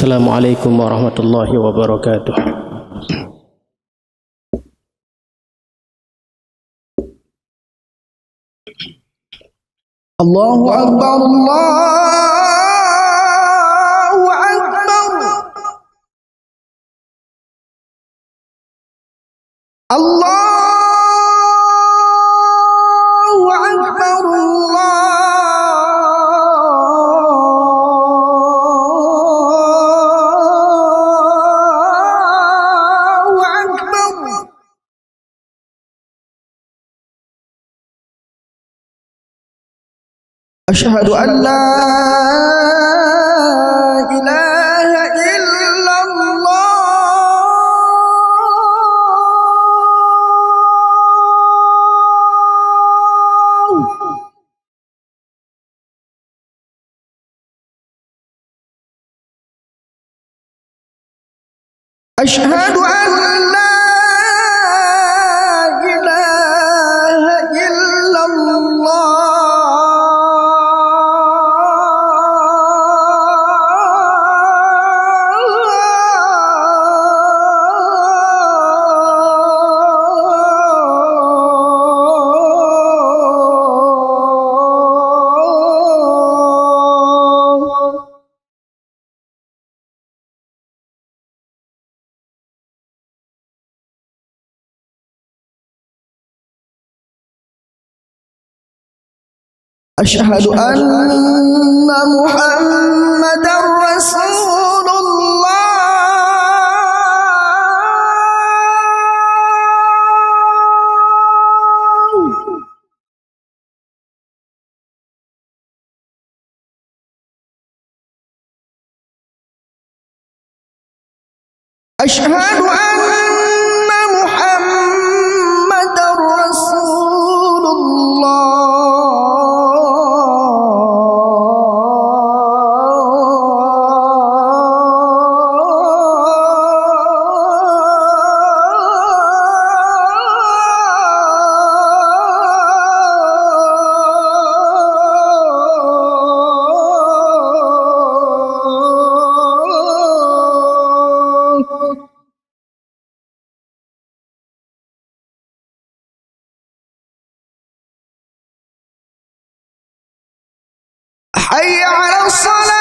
Assalamualaikum warahmatullahi wabarakatuh. Allahu Akbar, Allahu Akbar, Allahu Akbar, Allahu Akbar. Asyhadu an la ilaha illallah. Asyhadu an la ilaha illallah. Asyhadu anna Muhammadar Rasulullah. Asyhadu anna Muhammadar Rasulullah. Hayya 'alas salat.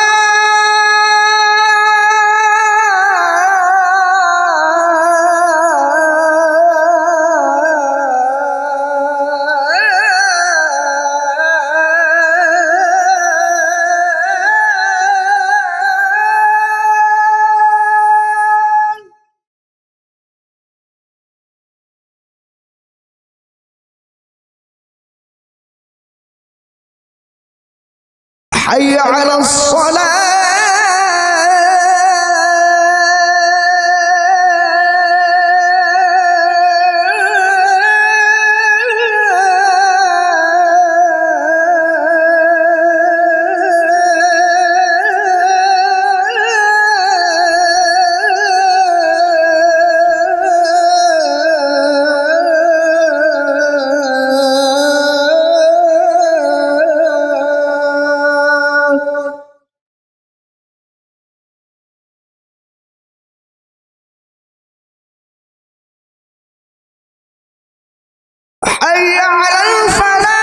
Hayya 'alas salat. Hayya 'alal falah.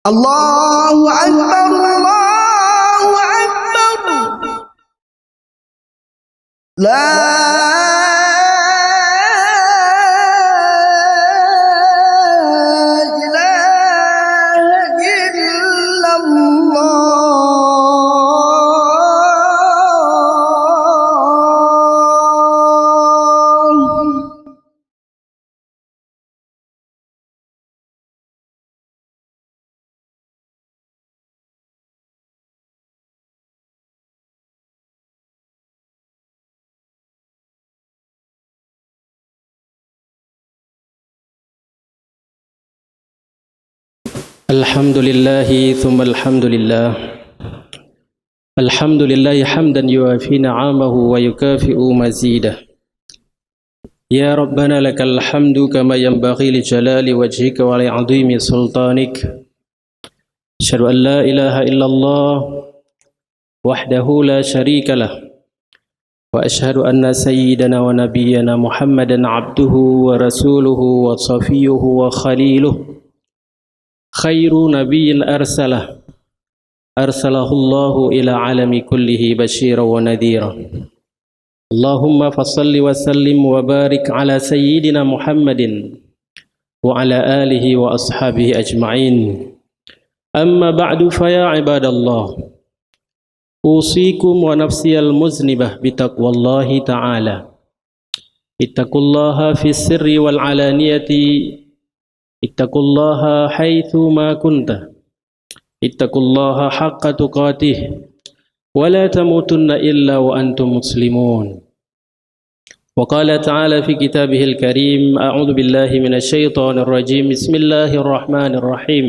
Allahu Akbar, Allahu Akbar. La الحمد لله ثم الحمد لله الحمد لله حمدا يوافي نعمه ويكافئ مزيده يا ربنا لك الحمد كما ينبغي لجلال وجهك ولعظيم سلطانك أشهد أن لا إله إلا الله وحده لا شريك له وأشهد أن سيدنا ونبينا محمدا عبده ورسوله وصفيه وخليله خير نبي أرسله الله إلى عالم كله بشيرا ونذيرا اللهم فصل وسلم وبارك على سيدنا محمد وعلى آله وأصحابه أجمعين أما بعد فيا عباد الله أوصيكم ونفسي المذنبة بتقوى الله تعالى اتقوا الله في السر والعلانية اتقوا الله حيث ما كنت اتقوا الله حق تقاته ولا تموتن إلا وأنتم مسلمون وقال تعالى في كتابه الكريم أعوذ بالله من الشيطان الرجيم بسم الله الرحمن الرحيم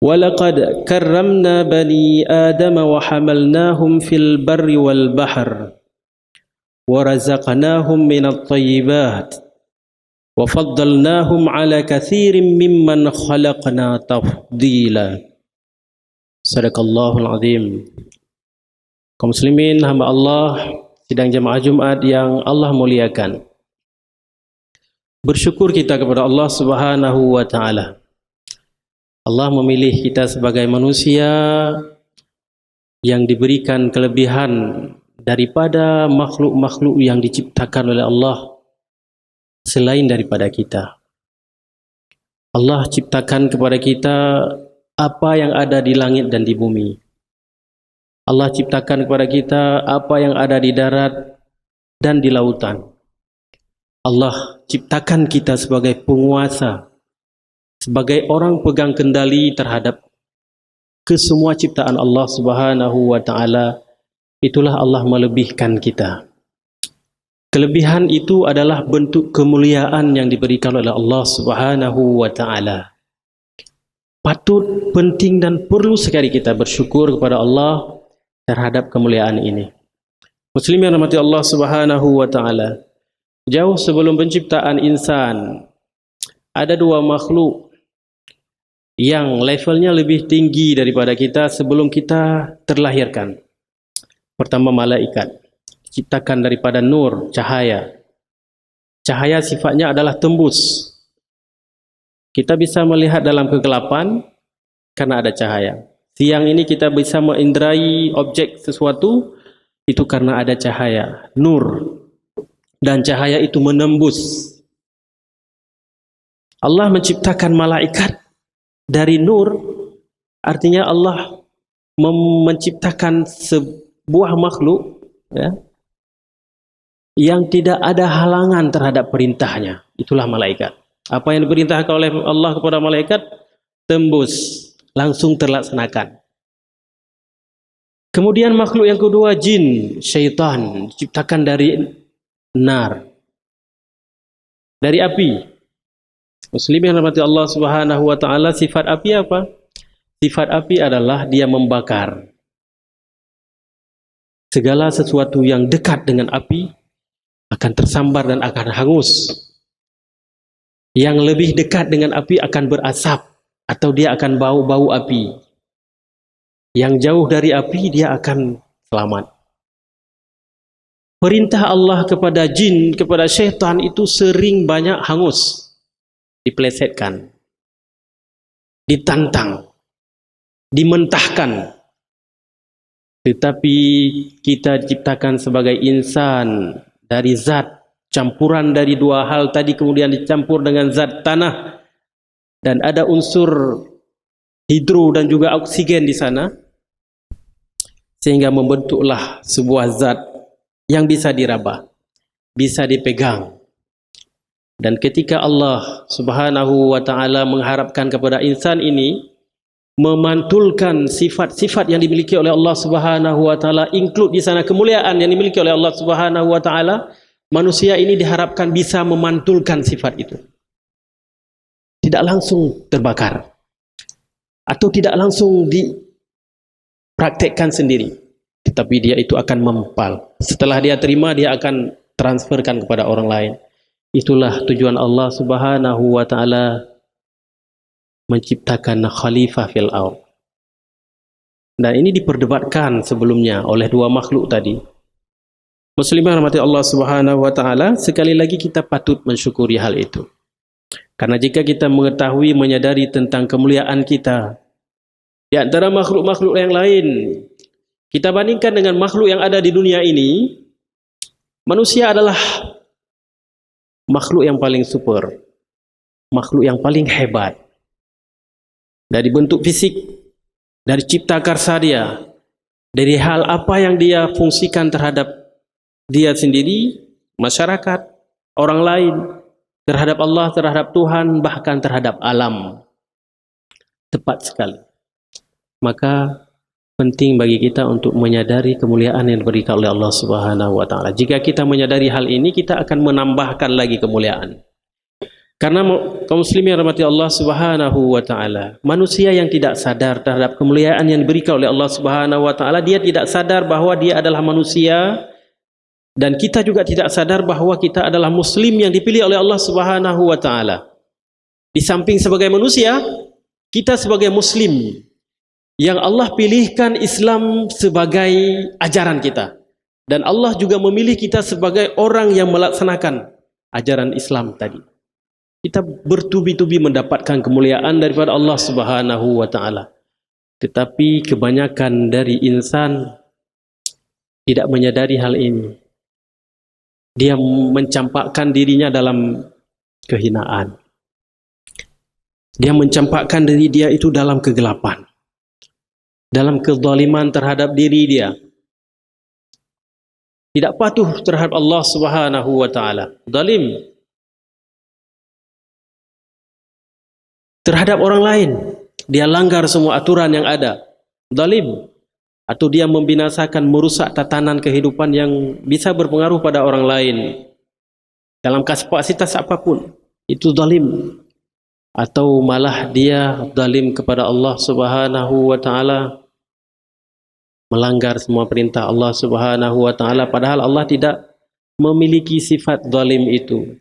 ولقد كرمنا بني آدم وحملناهم في البر والبحر ورزقناهم من الطيبات وفضلناهم على كثير ممن خلقنا تفضيلا. Sadaqallahul azim. Kaum muslimin hamba Allah sidang jamaah Jumat yang Allah muliakan. Bersyukur kita kepada Allah Subhanahu wa taala. Allah memilih kita sebagai manusia yang diberikan kelebihan daripada makhluk-makhluk yang diciptakan oleh Allah selain daripada kita. Allah ciptakan kepada kita apa yang ada di langit dan di bumi. Allah ciptakan kepada kita apa yang ada di darat dan di lautan. Allah ciptakan kita sebagai penguasa, sebagai orang pegang kendali terhadap kesemua ciptaan Allah Subhanahu wa taala. Itulah Allah melebihkan kita. Kelebihan itu adalah bentuk kemuliaan yang diberikan oleh Allah Subhanahu wa taala. Patut, penting dan perlu sekali kita bersyukur kepada Allah terhadap kemuliaan ini. Muslim yang dirahmati Allah Subhanahu wa taala. Jauh sebelum penciptaan insan, ada dua makhluk yang levelnya lebih tinggi daripada kita sebelum kita terlahirkan. Pertama, malaikat. Diciptakan daripada nur, cahaya. Cahaya sifatnya adalah tembus. Kita bisa melihat dalam kegelapan karena ada cahaya. Siang ini kita bisa menginderai objek sesuatu itu karena ada cahaya, nur. Dan cahaya itu menembus. Allah menciptakan malaikat dari nur, artinya Allah menciptakan sebuah makhluk, ya, yang tidak ada halangan terhadap perintahnya. Itulah malaikat. Apa yang diperintahkan oleh Allah kepada malaikat tembus, langsung terlaksanakan. Kemudian makhluk yang kedua, jin, syaitan, diciptakan dari nar, dari api. Muslim yang dirahmati Allah Subhanahu wa taala, sifat api apa? Sifat api adalah dia membakar. Segala sesuatu yang dekat dengan api akan tersambar dan akan hangus. Yang lebih dekat dengan api akan berasap atau dia akan bau-bau api. Yang jauh dari api dia akan selamat. Perintah Allah kepada jin, kepada syaitan itu sering banyak hangus, dipelesetkan. ditantang, dimentahkan. Tetapi kita diciptakan sebagai insan dari zat, campuran dari dua hal tadi kemudian dicampur dengan zat tanah, dan ada unsur hidro dan juga oksigen di sana, sehingga membentuklah sebuah zat yang bisa diraba, bisa dipegang. Dan ketika Allah Subhanahu wa ta'ala mengharapkan kepada insan ini memantulkan sifat-sifat yang dimiliki oleh Allah Subhanahu wa ta'ala, include di sana kemuliaan yang dimiliki oleh Allah Subhanahu wa ta'ala, manusia ini diharapkan bisa memantulkan sifat itu. Tidak langsung terbakar atau tidak langsung dipraktekkan sendiri, tetapi dia itu akan mempal. Setelah dia terima, dia akan transferkan kepada orang lain. Itulah tujuan Allah Subhanahu wa ta'ala menciptakan khalifah fil ardh. Dan ini diperdebatkan sebelumnya oleh dua makhluk tadi. Muslimah rahmati Allah Subhanahu wa ta'ala, sekali lagi kita patut mensyukuri hal itu. Karena jika kita mengetahui, menyadari tentang kemuliaan kita di antara makhluk-makhluk yang lain, kita bandingkan dengan makhluk yang ada di dunia ini, manusia adalah makhluk yang paling super, makhluk yang paling hebat. Dari bentuk fisik, dari cipta karsa dia, dari hal apa yang dia fungsikan terhadap dia sendiri, masyarakat, orang lain, terhadap Allah, terhadap Tuhan, bahkan terhadap alam. Tepat sekali. Maka penting bagi kita untuk menyadari kemuliaan yang diberikan oleh Allah Subhanahu wa ta'ala. Jika kita menyadari hal ini, kita akan menambahkan lagi kemuliaan. Karena kaum muslimin rahmati Allah Subhanahu wa ta'ala, manusia yang tidak sadar terhadap kemuliaan yang diberikan oleh Allah Subhanahu wa ta'ala, dia tidak sadar bahwa dia adalah manusia, dan kita juga tidak sadar bahwa kita adalah muslim yang dipilih oleh Allah Subhanahu wa ta'ala. Di samping sebagai manusia, kita sebagai muslim yang Allah pilihkan Islam sebagai ajaran kita, dan Allah juga memilih kita sebagai orang yang melaksanakan ajaran Islam tadi. Kita bertubi-tubi mendapatkan kemuliaan daripada Allah Subhanahu wa ta'ala. Tetapi kebanyakan dari insan tidak menyadari hal ini. Dia mencampakkan dirinya dalam kehinaan. Dia mencampakkan diri dia itu dalam kegelapan, dalam kezaliman terhadap diri dia. Tidak patuh terhadap Allah Subhanahu wa ta'ala. Zalim terhadap orang lain, dia langgar semua aturan yang ada. Zalim, atau dia membinasakan, merusak tatanan kehidupan yang bisa berpengaruh pada orang lain dalam kapasitas apapun, itu zalim. Atau malah dia zalim kepada Allah Subhanahu wa ta'ala, melanggar semua perintah Allah Subhanahu wa ta'ala, padahal Allah tidak memiliki sifat zalim itu.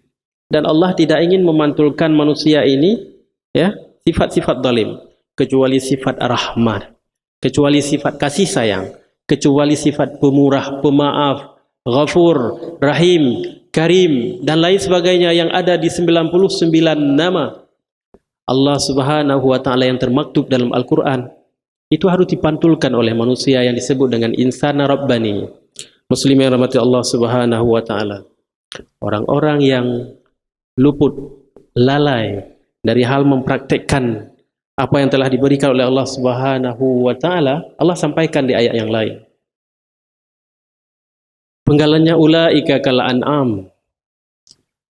Dan Allah tidak ingin memantulkan manusia ini sifat-sifat zalim, kecuali sifat rahmat, kecuali sifat kasih sayang, kecuali sifat pemurah, pemaaf, ghafur, rahim, karim, dan lain sebagainya yang ada di 99 nama Allah Subhanahu wa ta'ala yang termaktub dalam Al-Quran. Itu harus dipantulkan oleh manusia yang disebut dengan insana rabbani, muslim yang rahmati Allah Subhanahu wa ta'ala. Orang-orang yang luput, lalai dari hal mempraktekkan apa yang telah diberikan oleh Allah Subhanahu wa ta'ala, Allah sampaikan di ayat yang lain. Penggalannya ulaika kal an'am.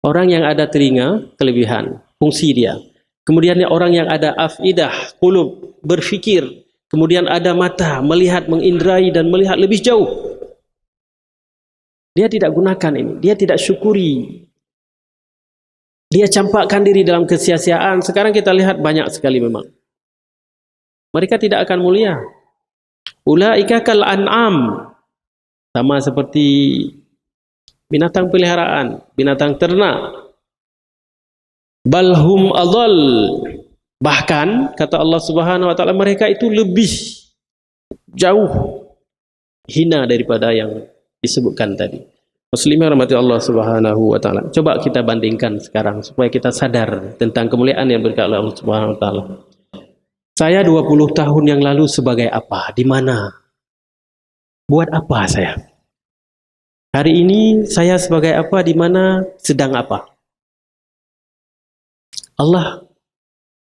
Orang yang ada telinga, kelebihan, fungsi dia. Kemudian orang yang ada afidah, qulub, berfikir. Kemudian ada mata, melihat, mengindrai dan melihat lebih jauh. Dia tidak gunakan ini, dia tidak syukuri. Dia campakkan diri dalam kesia-siaan. Sekarang kita lihat banyak sekali memang. Mereka tidak akan mulia. Ulaika kal an'am. Sama seperti binatang peliharaan, binatang ternak. Balhum adall. Bahkan kata Allah Subhanahu wa ta'ala, mereka itu lebih jauh hina daripada yang disebutkan tadi. Muslimah rahmati Allah Subhanahu wa ta'ala. Coba kita bandingkan sekarang supaya kita sadar tentang kemuliaan yang diberikan oleh Allah Subhanahu wa ta'ala. Saya 20 tahun yang lalu sebagai apa? Di mana? Buat apa saya? Hari ini saya sebagai apa? Di mana? Sedang apa? Allah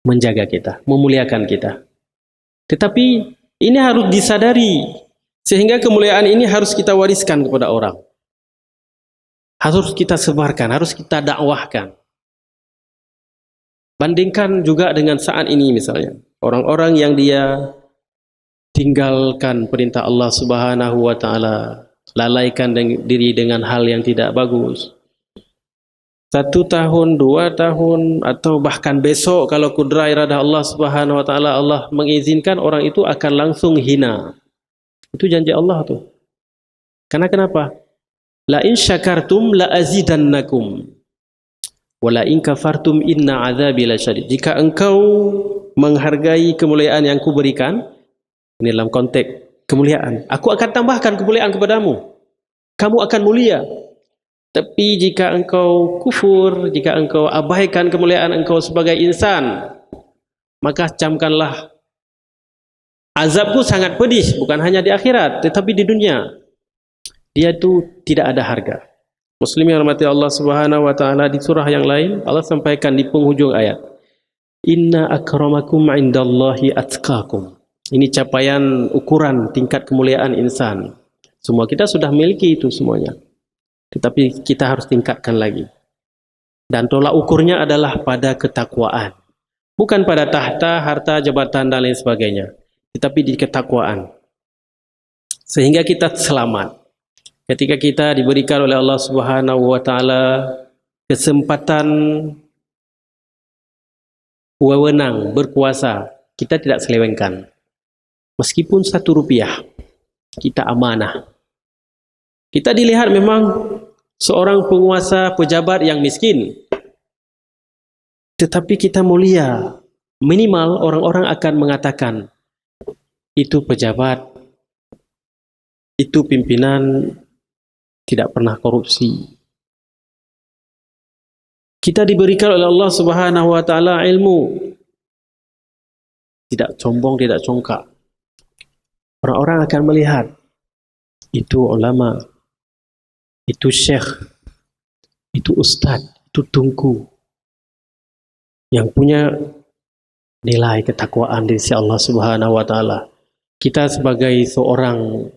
menjaga kita, memuliakan kita. Tetapi ini harus disadari, sehingga kemuliaan ini harus kita wariskan kepada orang. Harus kita sebarkan, harus kita dakwahkan. Bandingkan juga dengan saat ini misalnya. Orang-orang yang dia tinggalkan perintah Allah Subhanahu wa Ta'ala, lalaikan diri dengan hal yang tidak bagus. 1 tahun, 2 tahun, atau bahkan besok kalau kudrat iradah Allah Subhanahu wa Ta'ala, Allah mengizinkan, orang itu akan langsung hina. Itu janji Allah tuh. Karena kenapa? La in syakartum la azidannakum wa la in kafartum inna azabi lasyadid. Jika engkau menghargai kemuliaan yang kuberikan, ini dalam konteks kemuliaan, aku akan tambahkan kemuliaan kepadamu. Kamu akan mulia. Tapi jika engkau kufur, jika engkau abaikan kemuliaan engkau sebagai insan, maka camkanlah azabku sangat pedih, bukan hanya di akhirat, tetapi di dunia. Dia itu tidak ada harga. Muslim yang hormati Allah Subhanahu wa Ta'ala, di surah yang lain Allah sampaikan di penghujung ayat, inna akramakum indallahi atqakum. Ini capaian ukuran tingkat kemuliaan insan. Semua kita sudah miliki itu semuanya, tetapi kita harus tingkatkan lagi. Dan tolak ukurnya adalah pada ketakwaan. Bukan pada tahta, harta, jabatan, dan lain sebagainya, tetapi di ketakwaan. Sehingga kita selamat. Ketika kita diberikan oleh Allah Subhanahu wa Ta'ala kesempatan wewenang, berkuasa, kita tidak selewengkan. Meskipun 1 rupiah, kita amanah. Kita dilihat memang seorang penguasa, pejabat yang miskin, tetapi kita mulia. Minimal orang-orang akan mengatakan, itu pejabat, itu pimpinan, tidak pernah korupsi. Kita diberikan oleh Allah Subhanahu wa Ta'ala ilmu, tidak sombong, tidak congkak. Orang-orang akan melihat, itu ulama, itu syekh, itu ustaz, itu tungku, yang punya nilai ketakwaan di sisi Allah Subhanahu wa Ta'ala. Kita sebagai seorang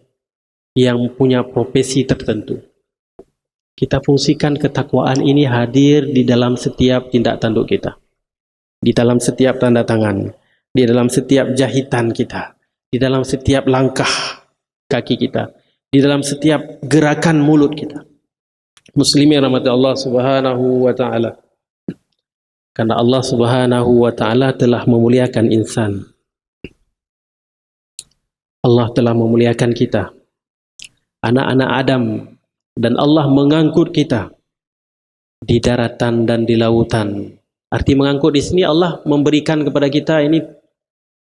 yang punya profesi tertentu, kita fungsikan ketakwaan ini hadir di dalam setiap tindak tanduk kita, di dalam setiap tanda tangan, di dalam setiap jahitan kita, di dalam setiap langkah kaki kita, di dalam setiap gerakan mulut kita. Muslimin rahmati Allah Subhanahu wa Ta'ala. Karena Allah Subhanahu wa Ta'ala telah memuliakan insan. Allah telah memuliakan kita, anak-anak Adam, dan Allah mengangkut kita di daratan dan di lautan. Arti mengangkut di sini, Allah memberikan kepada kita ini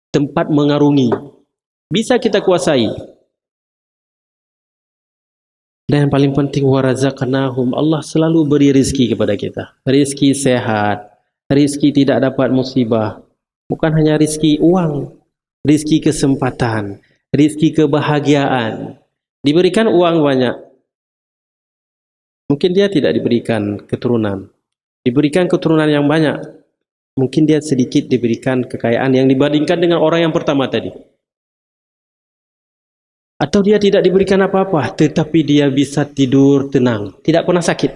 tempat mengarungi, bisa kita kuasai. Dan yang paling penting, warazaqnahum, Allah selalu beri rezeki kepada kita. Rezeki sehat, rezeki tidak dapat musibah. Bukan hanya rezeki uang, rezeki kesempatan, rezeki kebahagiaan. Diberikan uang banyak, mungkin dia tidak diberikan keturunan. Diberikan keturunan yang banyak, mungkin dia sedikit diberikan kekayaan yang dibandingkan dengan orang yang pertama tadi. Atau dia tidak diberikan apa-apa, tetapi dia bisa tidur tenang, tidak pernah sakit.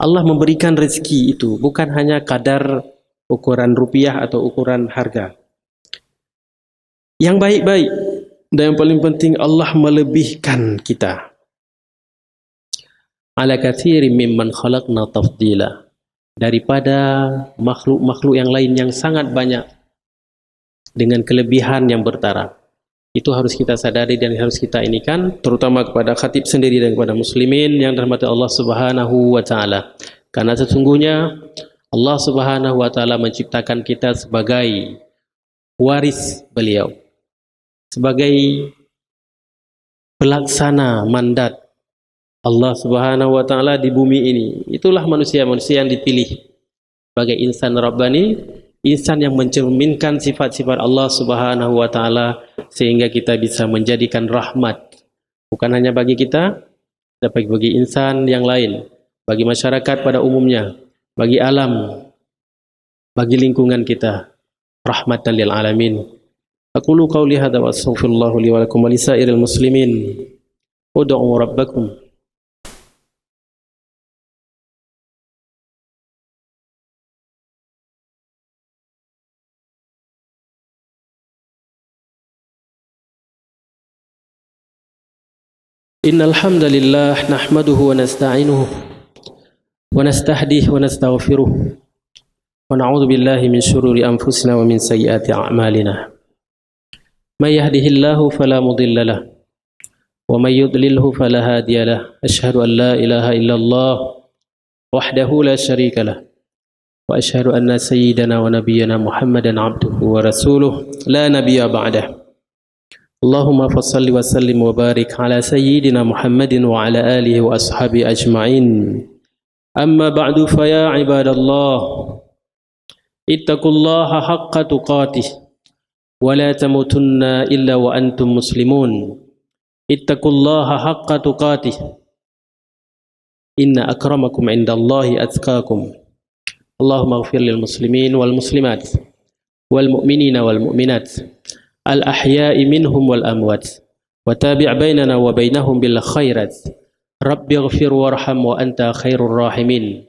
Allah memberikan rezeki itu bukan hanya kadar ukuran rupiah atau ukuran harga. Yang baik-baik, dan yang paling penting, Allah melebihkan kita. Ala katsirin mimman khalaqna tafdila. Daripada makhluk-makhluk yang lain yang sangat banyak, dengan kelebihan yang bertara. Itu harus kita sadari dan harus kita inikan, terutama kepada khatib sendiri dan kepada muslimin yang dirahmati Allah Subhanahu wa Ta'ala. Karena sesungguhnya Allah Subhanahu wa Ta'ala menciptakan kita sebagai waris beliau, sebagai pelaksana mandat Allah Subhanahu wa Ta'ala di bumi ini. Itulah manusia-manusia yang dipilih sebagai insan Rabbani, insan yang mencerminkan sifat-sifat Allah Subhanahu wa taala sehingga kita bisa menjadikan rahmat bukan hanya bagi kita, tapi bagi insan yang lain, bagi masyarakat pada umumnya, bagi alam, bagi lingkungan kita, rahmatan lil alamin. Aqulu qawli hadza wa astaghfirullah li wa lakum wa lisairil muslimin. Ud'u rabbakum. Innal hamdalillah nahmaduhu wa nasta'inuhu wa nastahdihi wa nastaghfiruh wa na'udzu billahi min shururi anfusina wa min sayyiati a'malina. May yahdihillahu fala mudilla lahu wa may yudlilhu fala hadiya lahu. Asyhadu an la ilaha illallah wahdahu la syarika lahu wa asyhadu anna sayyidana wa nabiyyana Muhammadan abduhu wa rasuluh la nabiyya ba'dahu. Allahumma fassalli wa sallim wa barik ala sayyidina Muhammadin wa ala alihi wa ashabi ajma'in. Amma ba'du fa ya ibadallah ittaqullaha haqqa tuqatih wa la tamutunna illa wa antum muslimun. Ittaqullaha haqqa tuqatih inna akramakum indallahi atqakum. Allahumma ighfir lil muslimin wal muslimat wal mu'minina wal mu'minat al-ahya'i minhum wal amwat wa tabi' bainana wa bainahum bil khairat. Rabbi ighfir warham wa anta khairur rahimin.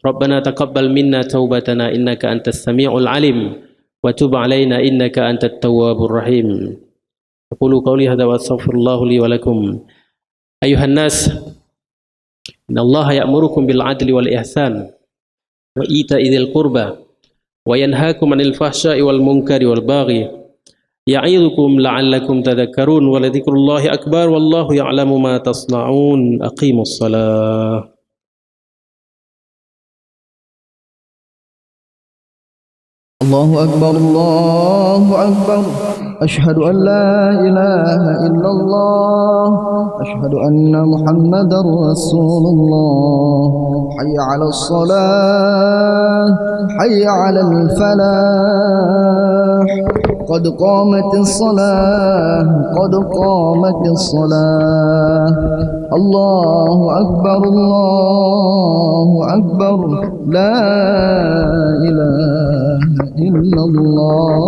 Rabbana taqabbal minna taubatana innaka antas sami'ul alim wa tub 'alaina innaka antat tawwabur rahim. Aqulu qawli hadza wa astaghfirullah li wa lakum. Ayuhan nas, innallaha ya'murukum bil 'adli wal ihsan wa ita'i dzil qurba wa yanhaakum 'anil fahsya'i wal munkari wal baghi. Ya'idukum la'allakum tadhakkarun wa ladhikrullahi akbar wallahu ya'lamu ma tasna'un. Aqimus salah. Allahu akbar, Allahu akbar. Asyhadu an la ilaha illallah. Asyhadu anna Muhammadar Rasulullah. Hayya 'alas salah, hayya 'alal falah. قد قامت الصلاة قد قامت الصلاة. الله أكبر الله أكبر لا إله إلا الله.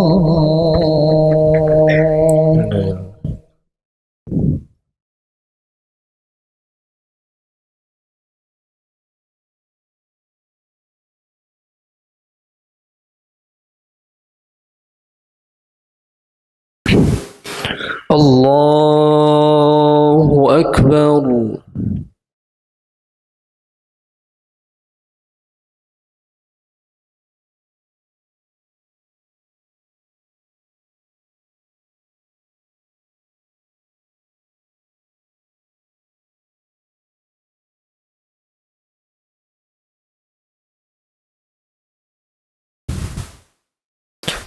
الله أكبر.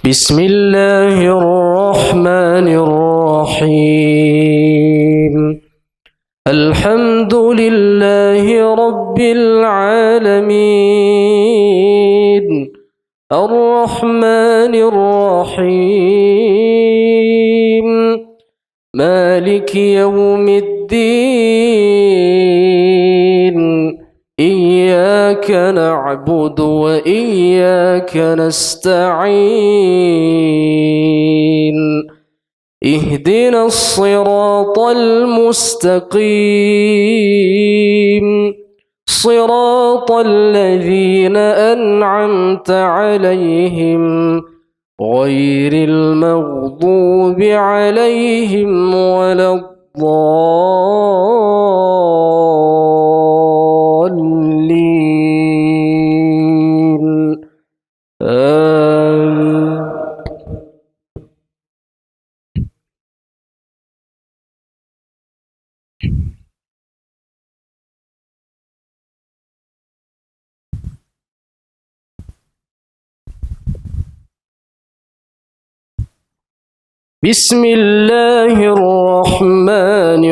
بسم الله الرحمن الرحيم. الحمد لله رب العالمين الرحمن الرحيم مالك يوم الدين. إياك نعبد وإياك نستعين. اهدنا الصراط المستقيم صراط الذين أنعمت عليهم غير المغضوب عليهم ولا الضالين. بسم الله الرحمن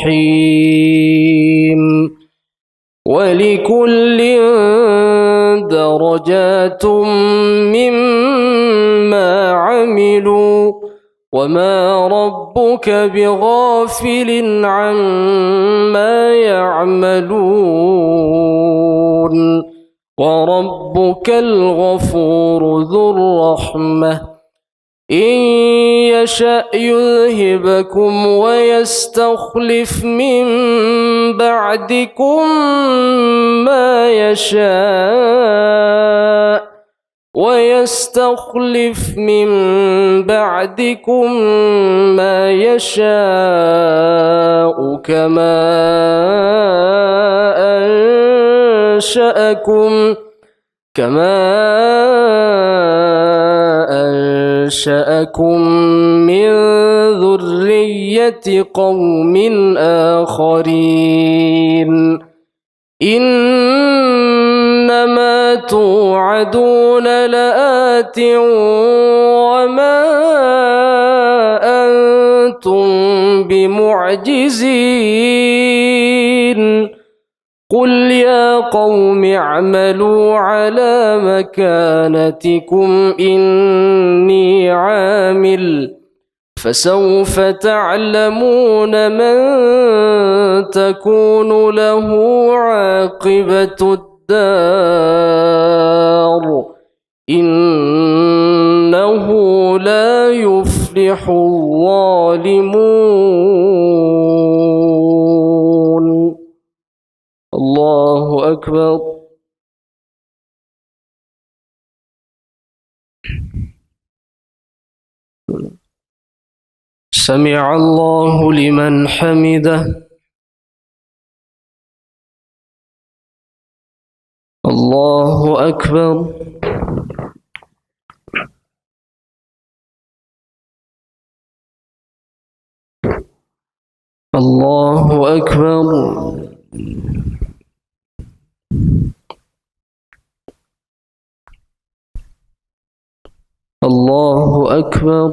الرحيم. ولكل درجات مما عملوا وما ربك بغافل عما يعملون وربك الغفور ذو الرحمة إن يشأ يذهبكم ويستخلف من بعدكم ما يشاء كما أنشأكم من ذرية قوم آخرين إنما توعدون لآت وما أنتم بمعجزين قل يا قوم اعملوا على مكانتكم إني عامل فسوف تعلمون من تكون له عاقبة الدار إنه لا يفلح الظالمون. الله أكبر. سمع الله لمن حمده. الله أكبر. الله أكبر. الله أكبر.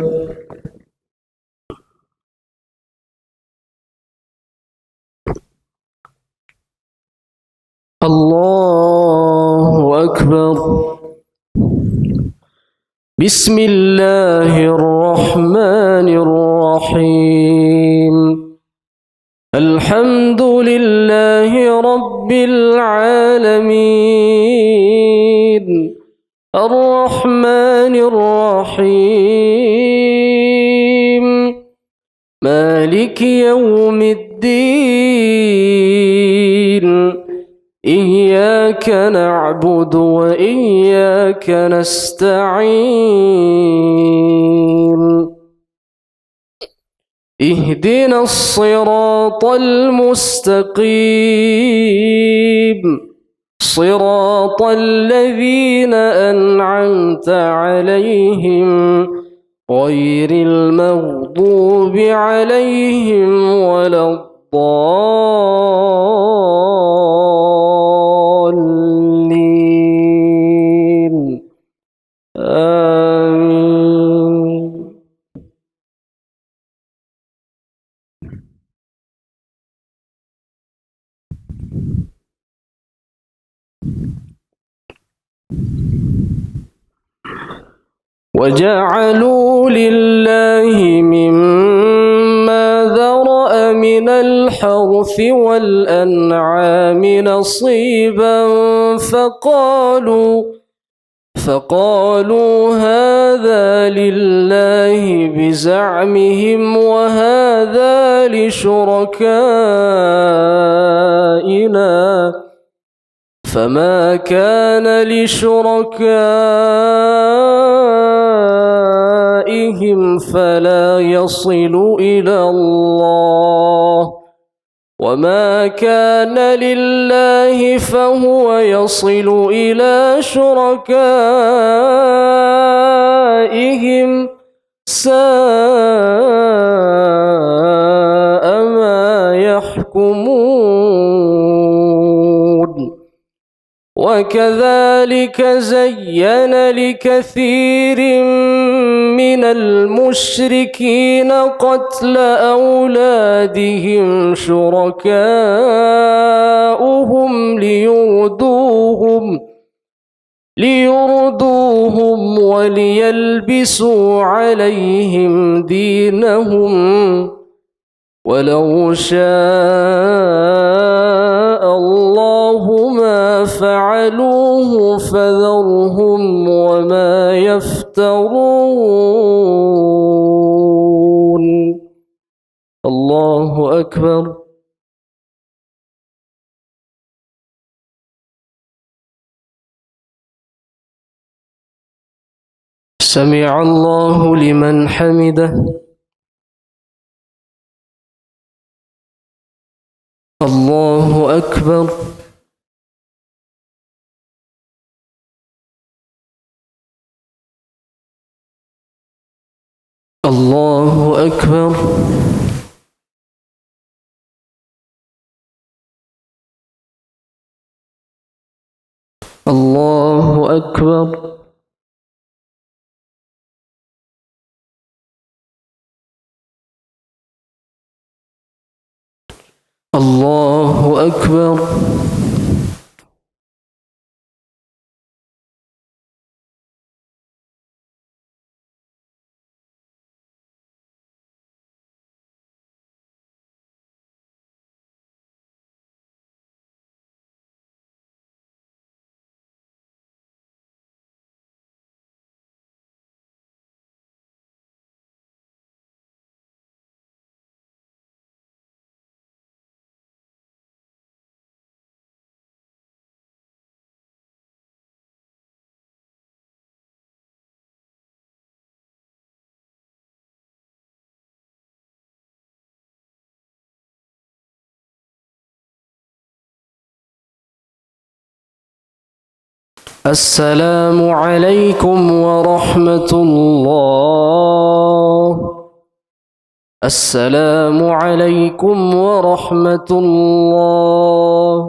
الله أكبر. بسم الله الرحمن الرحيم الحمد لله رب العالمين الرحمن الرحيم مالك يوم الدين إياك نعبد وإياك نستعين اهدنا الصراط المستقيم صراط الذين أنعمت عليهم غير المغضوب عليهم ولا الضالين آمين. وجعلوا لله مما ذرأ من الحرث والأنعام نصيبا فقالوا هذا لله بزعمهم وهذا لشركائنا فما كان لشركائهم فلا يصل إلى الله وما كان لله فهو يصل إلى شركائهم ساء ما يحكمون. وكذلك زين لكثير من المشركين قتل أولادهم شركاؤهم ليردوهم وليلبسوا عليهم دينهم ولو شاء الله ما فعلوه فذرهم وما يفترون. الله أكبر. سمع الله لمن حمده. الله أكبر. الله أكبر. الله أكبر. الله أكبر. السلام عليكم ورحمة الله. السلام عليكم ورحمة الله.